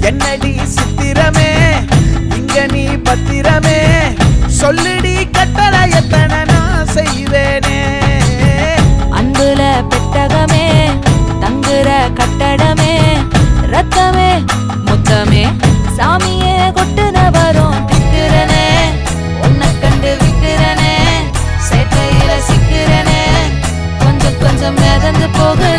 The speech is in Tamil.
என்னடி சித்திரமே இங்க நீ பத்திரமே சொல்லுடி கட்டளை எத்தனை நான் செய்வேனே அன்புல பெட்டகமே தங்குற கட்டடமே ரத்தமே முத்தமே சாமியே கொட்டுன வரும் திக்கிறனே உன்னை கண்டு விக்கிறனே சேட்டையில சிக்கிறனே கொஞ்சம் கொஞ்சம் மிதந்து போகுற